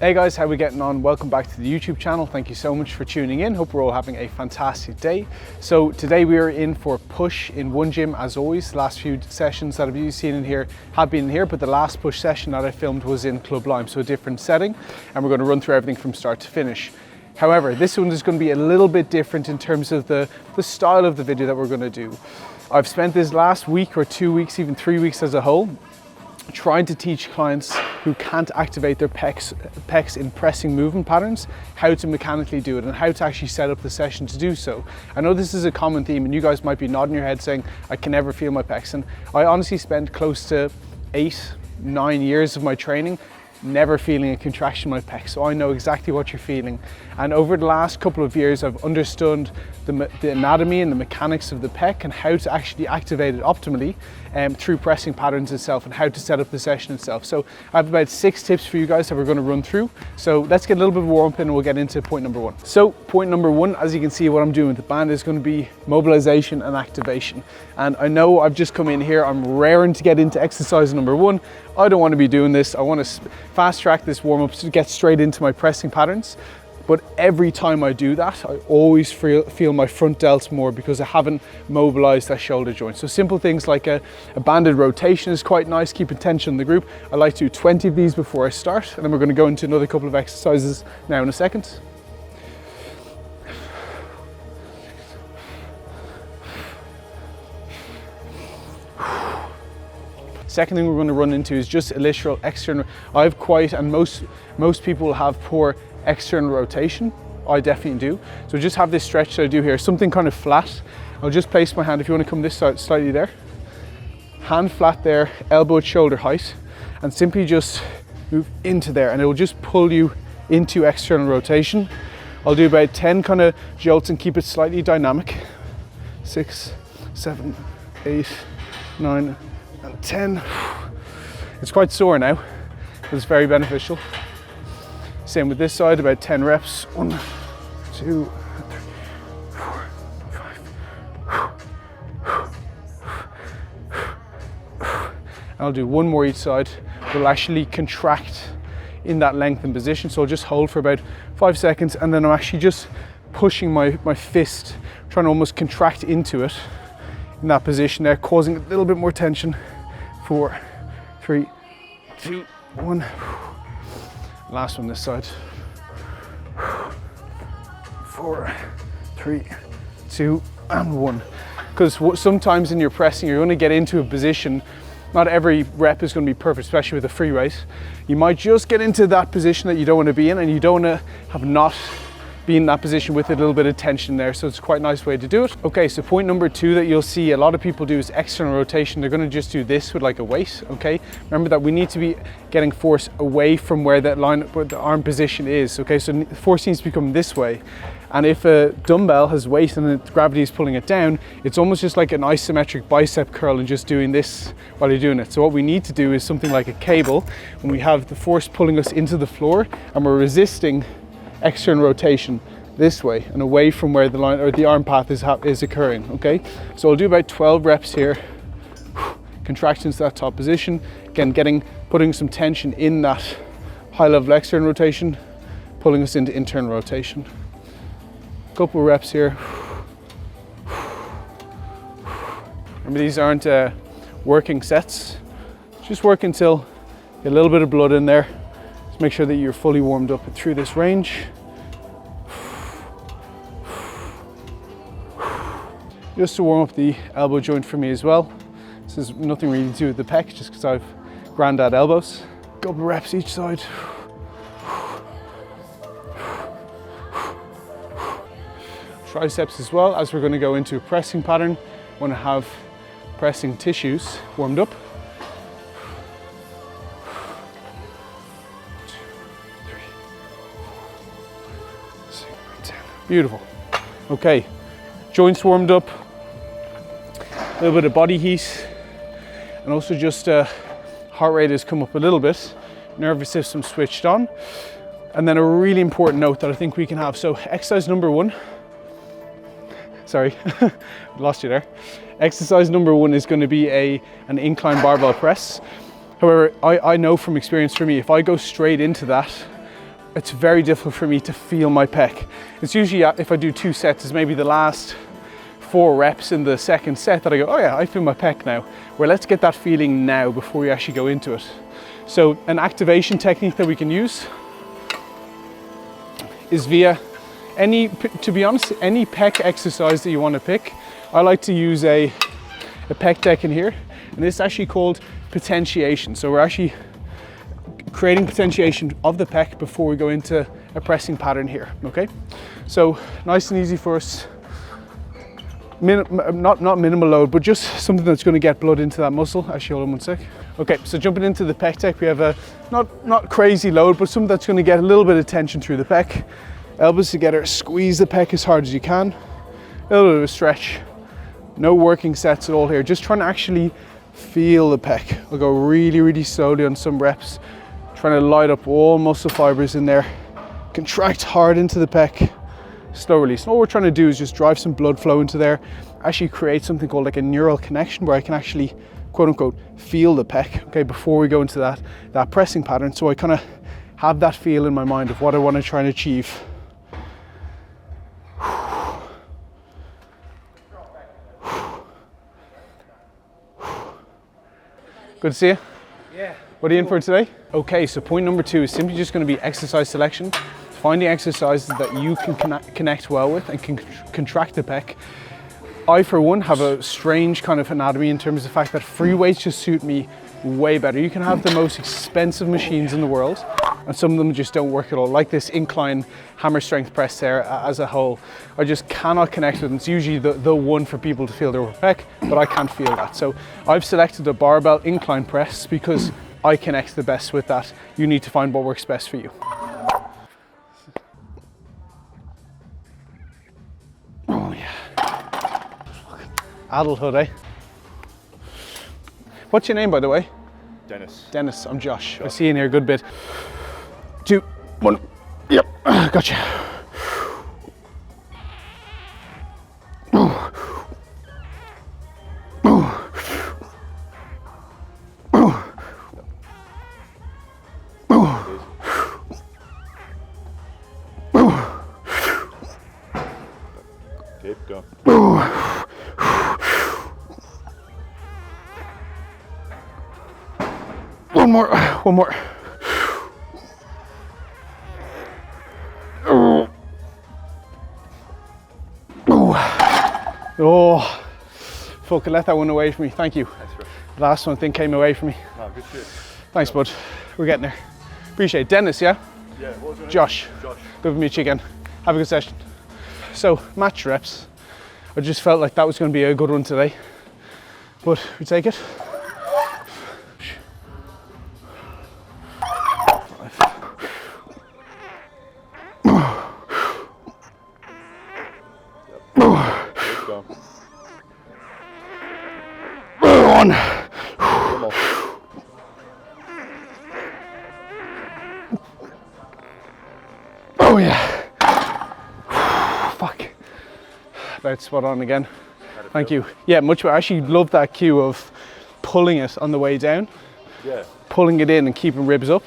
Hey guys, how are we getting on? Welcome back to the YouTube channel. Thank you so much for tuning in. Hope we're all having a fantastic day. So today we are in for push in one gym as always. The last few sessions that you've seen in here have been in here, but the last push session that I filmed was in Club Lime, so a different setting, and we're going to run through everything from start to finish. However, this one is going to be a little bit different in terms of the style of the video that we're going to do. I've spent this last week or 2 weeks, even 3 weeks as a whole, trying to teach clients who can't activate their pecs in pressing movement patterns how to mechanically do it and how to actually set up the session to do so. I know this is a common theme and you guys might be nodding your head saying, I can never feel my pecs. And I honestly spent close to 8-9 years of my training never feeling a contraction in my pecs, so I know exactly what you're feeling. And over the last couple of years I've understood the anatomy and the mechanics of the pec and how to actually activate it optimally through pressing patterns itself and how to set up the session itself. So I have about 6 tips for you guys that we're going to run through. So let's get a little bit of warm up and we'll get into point number 1. So point number 1, as you can see, what I'm doing with the band is going to be mobilization and activation. And I know I've just come in here, I'm raring to get into exercise number 1. I don't want to be doing this. I want to fast track this warm up to get straight into my pressing patterns. But every time I do that, I always feel my front delts more because I haven't mobilized that shoulder joint. So simple things like a banded rotation is quite nice, keeping tension in the group. I like to do 20 of these before I start, and then we're going to go into another couple of exercises now in a second. Second thing we're going to run into is just a literal external. I've quite, and most people have poor external rotation. I definitely do. So just have this stretch that I do here, something kind of flat. I'll just place my hand, if you want to come this side slightly there, hand flat there, elbow at shoulder height, and simply just move into there, and it will just pull you into external rotation. I'll do about 10 kind of jolts and keep it slightly dynamic. 6, 7, 8, 9, and 10. It's quite sore now, but it's very beneficial. Same with this side, about 10 reps. 1, 2, 3, 4, 5. I'll do one more each side. We'll actually contract in that lengthened position. So I'll just hold for about 5 seconds, and then I'm actually just pushing my fist, trying to almost contract into it in that position there, causing a little bit more tension. 4, 3, 2, 1. Last one this side. 4, 3, 2, and 1. Because sometimes in your pressing, you're going to get into a position, not every rep is going to be perfect, especially with a free weight. You might just get into that position that you don't want to be in, and you don't want to have not be in that position with a little bit of tension there. So it's a quite nice way to do it. Okay, so point number 2 that you'll see a lot of people do is external rotation. They're going to just do this with like a weight. Okay, remember that we need to be getting force away from where that line, where the arm position is. Okay, so force needs to become this way. And if a dumbbell has weight and the gravity is pulling it down, it's almost just like an isometric bicep curl and just doing this while you're doing it. So what we need to do is something like a cable, when we have the force pulling us into the floor and we're resisting external rotation this way and away from where the line or the arm path is occurring. Okay, so I'll do about 12 reps here, contractions to that top position, again putting some tension in that high level external rotation, pulling us into internal rotation. Couple reps here. Remember, these aren't working sets, just work until you get a little bit of blood in there. Make sure that you're fully warmed up through this range. Just to warm up the elbow joint for me as well. This has nothing really to do with the pec, just because I've granddad elbows. Couple reps each side. Triceps as well, as we're going to go into a pressing pattern. I want to have pressing tissues warmed up. Beautiful. Okay, joints warmed up, a little bit of body heat, and also just heart rate has come up a little bit, nervous system switched on. And then a really important note that I think we can have. So exercise number 1, sorry, lost you there. Exercise number 1 is going to be an incline barbell press. However, I know from experience for me, if I go straight into that, it's very difficult for me to feel my pec. It's usually, if I do 2 sets, it's maybe the last 4 reps in the second set that I go, oh yeah, I feel my pec now. Where let's get that feeling now before we actually go into it. So an activation technique that we can use is via to be honest, any pec exercise that you want to pick. I like to use a pec deck in here, and this is actually called potentiation. So we're actually creating potentiation of the pec before we go into a pressing pattern here, okay? So nice and easy for us. Not minimal load, but just something that's going to get blood into that muscle. Actually, hold on one sec. Okay, so jumping into the pec deck, we have a not crazy load, but something that's going to get a little bit of tension through the pec. Elbows together, squeeze the pec as hard as you can. A little bit of a stretch. No working sets at all here. Just trying to actually feel the pec. I'll go really, really slowly on some reps. Trying to light up all muscle fibers in there. Contract hard into the pec. Slow release. And all we're trying to do is just drive some blood flow into there. Actually create something called like a neural connection where I can actually, quote unquote, feel the pec, okay, before we go into that pressing pattern. So I kind of have that feel in my mind of what I want to try and achieve. Good to see you. Yeah. What are you in for today? Okay, so point number 2 is simply just going to be exercise selection. Finding exercises that you can connect well with and can contract the pec. I, for one, have a strange kind of anatomy in terms of the fact that free weights just suit me way better. You can have the most expensive machines in the world, and some of them just don't work at all, like this incline hammer strength press there as a whole. I just cannot connect with them. It's usually the one for people to feel their pec, but I can't feel that. So I've selected a barbell incline press because I connect the best with that. You need to find what works best for you. Oh yeah. Adulthood, eh? What's your name, by the way? Dennis. Dennis, I'm Josh. I see you in here a good bit. 2, 1. Yep, gotcha. Keep going. One more. Oh, fucking let that one away from me. Thank you. The last one I think came away from me. Oh, good shit. Thanks, bud. We're getting there. Appreciate it. Dennis, yeah? Yeah, what was your name? Josh. Josh. Good to meet you again. Have a good session. So, match reps. I just felt like that was going to be a good one today. But we take it. One. Oh yeah. Fuck. About spot on again. Thank you. Yeah, much better. I actually love that cue of pulling it on the way down. Yeah. Pulling it in and keeping ribs up.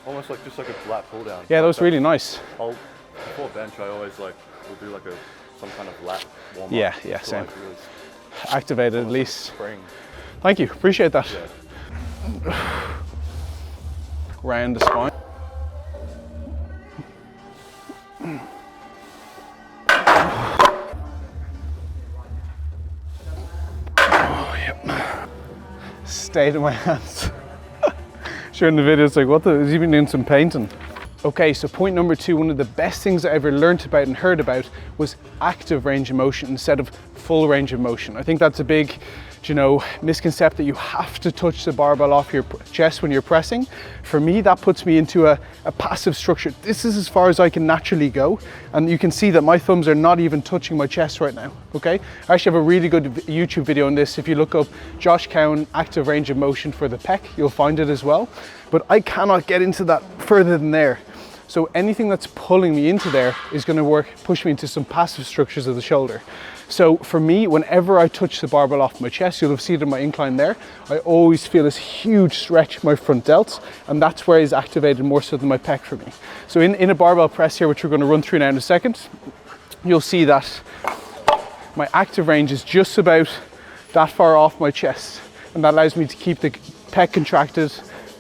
Almost like just like a flat pull down. Yeah, that was really nice. Before bench, I always will do like some kind of lat warm up. Yeah, same. Activated at least. Spring. Thank you, appreciate that. Yeah. Round the spine. Oh, yep. Stayed in my hands. Sure, in the video, it's like, what the, has he been doing some painting? Okay, so point number 2, one of the best things I ever learned about and heard about was active range of motion instead of full range of motion. I think that's a big, misconception that you have to touch the barbell off your chest when you're pressing. For me, that puts me into a passive structure. This is as far as I can naturally go. And you can see that my thumbs are not even touching my chest right now, okay? I actually have a really good YouTube video on this. If you look up Josh Cowan active range of motion for the pec, you'll find it as well. But I cannot get into that further than there. So anything that's pulling me into there is going to push me into some passive structures of the shoulder. So for me, whenever I touch the barbell off my chest, you'll have seen it in my incline there, I always feel this huge stretch in my front delts, and that's where it's activated more so than my pec for me. So in a barbell press here, which we're going to run through now in a second, you'll see that my active range is just about that far off my chest, and that allows me to keep the pec contracted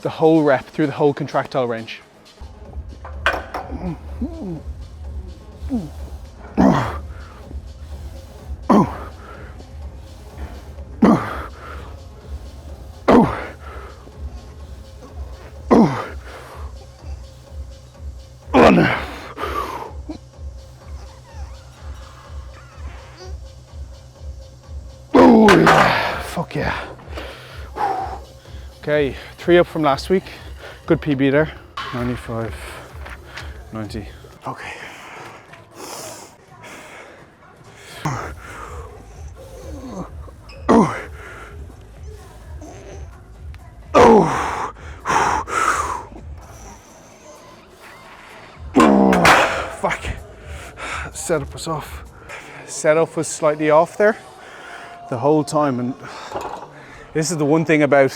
the whole rep through the whole contractile range. Fuck yeah. Okay, 3 up from last week. Good PB there. 95, 90. Okay. Fuck. Setup was off. Setup was slightly off there the whole time, and this is the one thing about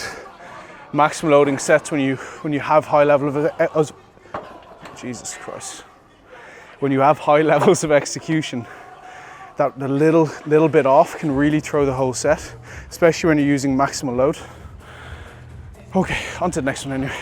maximum loading sets when you have high level of Jesus Christ, when you have high levels of execution, that the little bit off can really throw the whole set, especially when you're using maximal load. Okay, on to the next one anyway.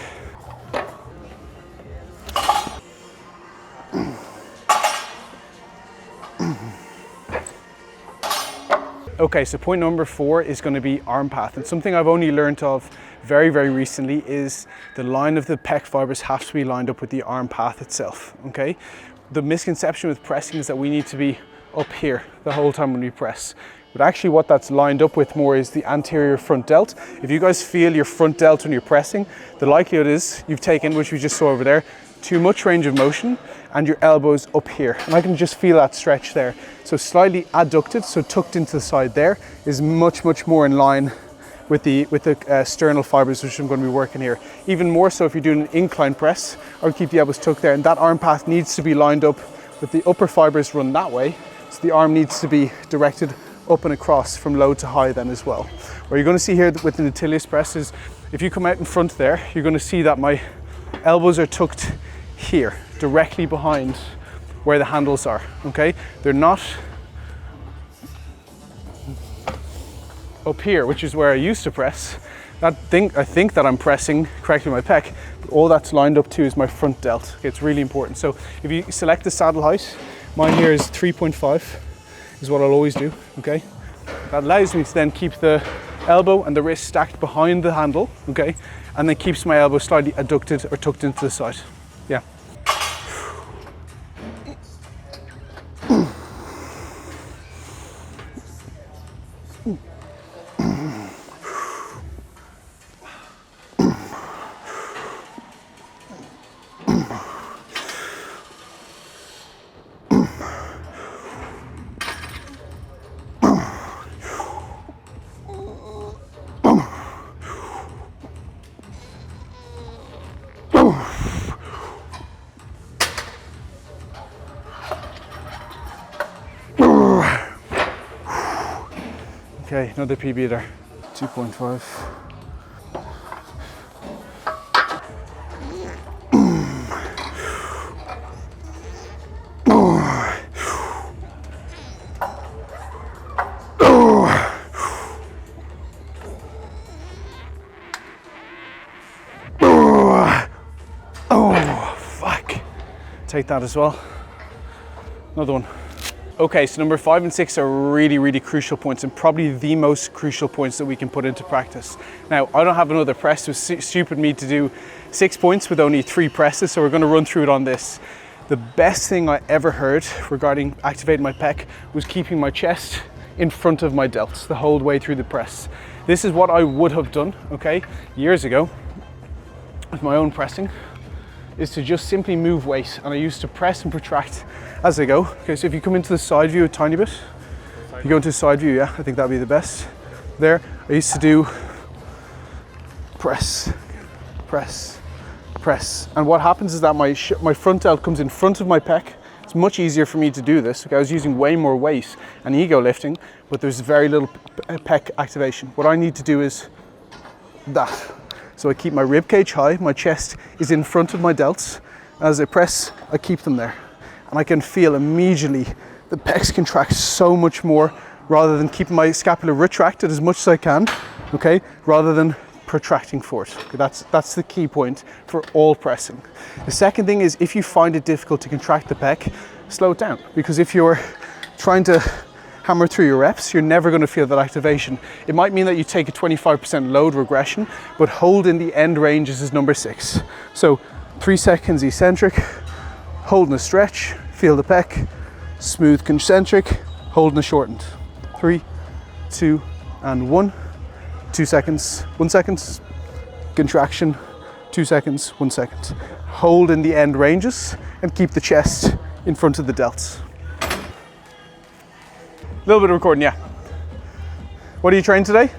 Okay, so point number 4 is going to be arm path, and something I've only learned of very, very recently is the line of the pec fibers has to be lined up with the arm path itself, okay? The misconception with pressing is that we need to be up here the whole time when we press. But actually what that's lined up with more is the anterior front delt. If you guys feel your front delt when you're pressing, the likelihood is you've taken, which we just saw over there, too much range of motion and your elbows up here. And I can just feel that stretch there. So slightly adducted, so tucked into the side there, is much, much more in line with the sternal fibers, which I'm going to be working here. Even more so if you're doing an incline press, I would keep the elbows tucked there, and that arm path needs to be lined up with the upper fibers run that way. So the arm needs to be directed up and across from low to high then as well. What you're going to see here with the Nautilus press is, if you come out in front there, you're going to see that my elbows are tucked here, directly behind where the handles are, okay? They're not up here, which is where I used to press. I think that I'm pressing correctly my pec, but all that's lined up to is my front delt. Okay, it's really important. So if you select the saddle height, mine here is 3.5, is what I'll always do, okay? That allows me to then keep the elbow and the wrist stacked behind the handle, okay? And then keeps my elbow slightly adducted or tucked into the side. Yeah. Okay, another PB there. 2.5. Oh, fuck. Take that as well. Another one. Okay, so number 5 and 6 are really, really crucial points, and probably the most crucial points that we can put into practice. Now, I don't have another press. It was stupid of me to do 6 points with only 3 presses, so we're going to run through it on this. The best thing I ever heard regarding activating my pec was keeping my chest in front of my delts the whole way through the press. This is what I would have done, okay, years ago with my own pressing, is to just simply move weight, and I used to press and protract as I go. Okay, so if you come into the side view a tiny bit, you go into the side view, yeah, I think that'd be the best. There, I used to do press, press, press. And what happens is that my front delt comes in front of my pec. It's much easier for me to do this. Okay, I was using way more weight and ego lifting, but there's very little pec activation. What I need to do is that. So I keep my rib cage high, my chest is in front of my delts. As I press, I keep them there. And I can feel immediately the pecs contract so much more, rather than keeping my scapula retracted as much as I can, okay, rather than protracting forward. Okay, that's the key point for all pressing. The second thing is, if you find it difficult to contract the pec, slow it down, because if you're trying to hammer through your reps, you're never going to feel that activation. It might mean that you take a 25% load regression, but hold in the end ranges is number 6. So 3 seconds eccentric, holding a stretch, feel the pec, smooth concentric, holding a shortened. 3, 2, and 1. 2 seconds, 1 second, contraction, 2 seconds, 1 second. Hold in the end ranges and keep the chest in front of the delts. A little bit of recording, yeah. What are you training today?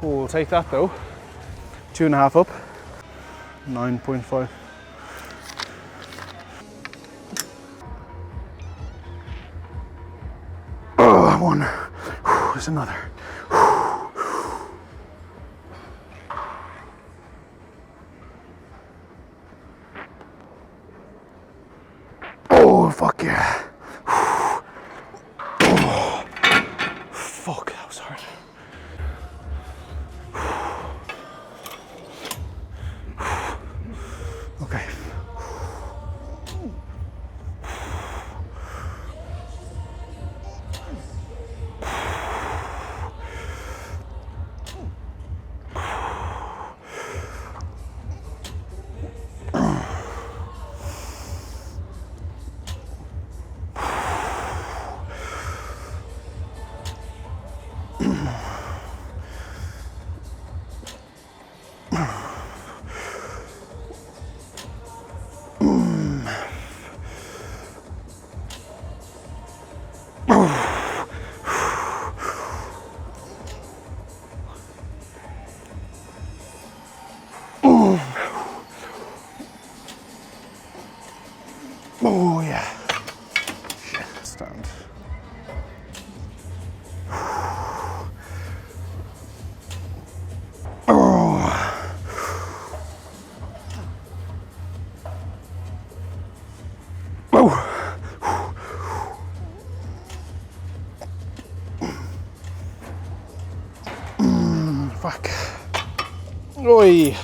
We'll take that though. 2.5 up, 9.5. Oh, one. There's another. Oh, fuck yeah. Oh, fuck, that was hard. Okay. Oh yeah. Shit. Stand. Fuck. Oi.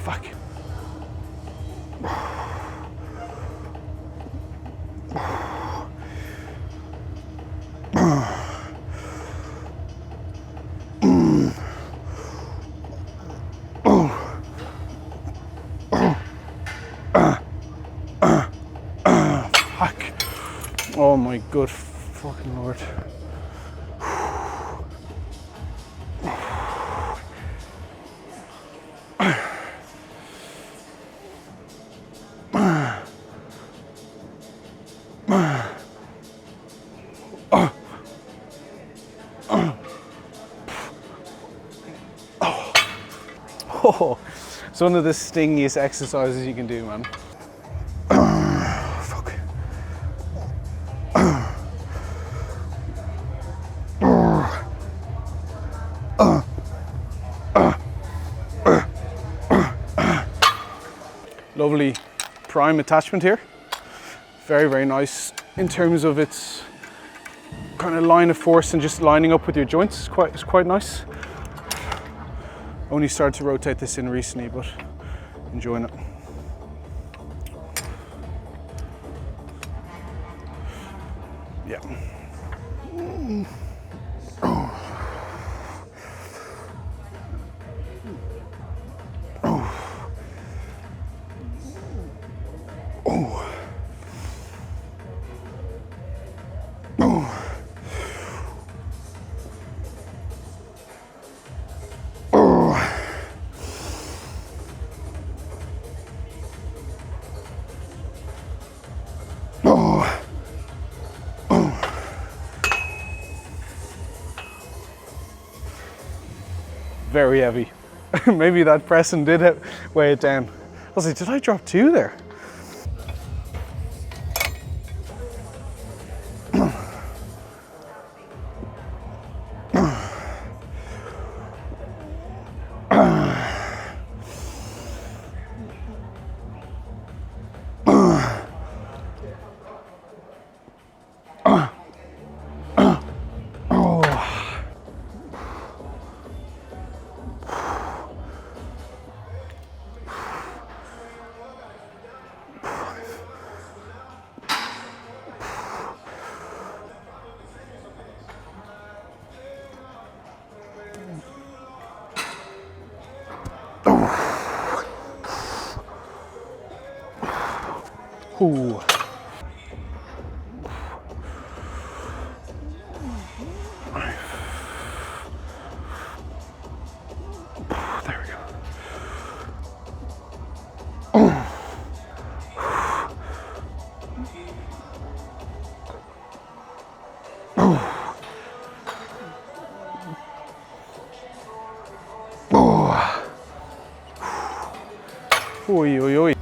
Fuck. Fuck. Oh my good fucking lord. Oh, it's one of the stingiest exercises you can do, man. Fuck. Lovely prime attachment here. Very, very nice in terms of its kind of line of force and just lining up with your joints. It's quite nice. Only started to rotate this in recently, but enjoying it. Yeah. Very heavy. Maybe that pressing did weigh it down. I was like, did I drop 2 there? Ooh. There we go. Oi, oi, oi.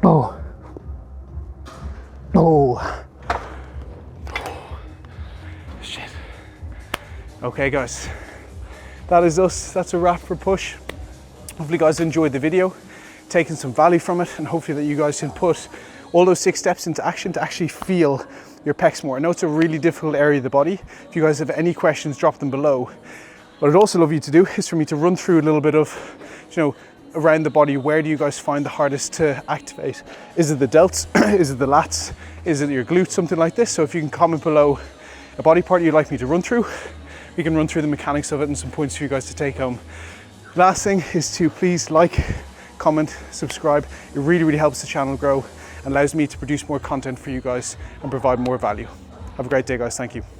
Oh. Oh. Shit. Okay guys, that is us. That's a wrap for push. Hopefully you guys enjoyed the video, taken some value from it, and hopefully that you guys can put all those 6 steps into action to actually feel your pecs more. I know it's a really difficult area of the body. If you guys have any questions, drop them below. What I'd also love you to do is for me to run through a little bit of, you know, around the body, where do you guys find the hardest to activate? Is it the delts? Is it the lats? Is it your glutes? Something like this. So if you can comment below a body part you'd like me to run through, we can run through the mechanics of it and some points for you guys to take home. Last thing is to please like, comment, subscribe. It really, really helps the channel grow and allows me to produce more content for you guys and provide more value. Have a great day, guys. Thank you.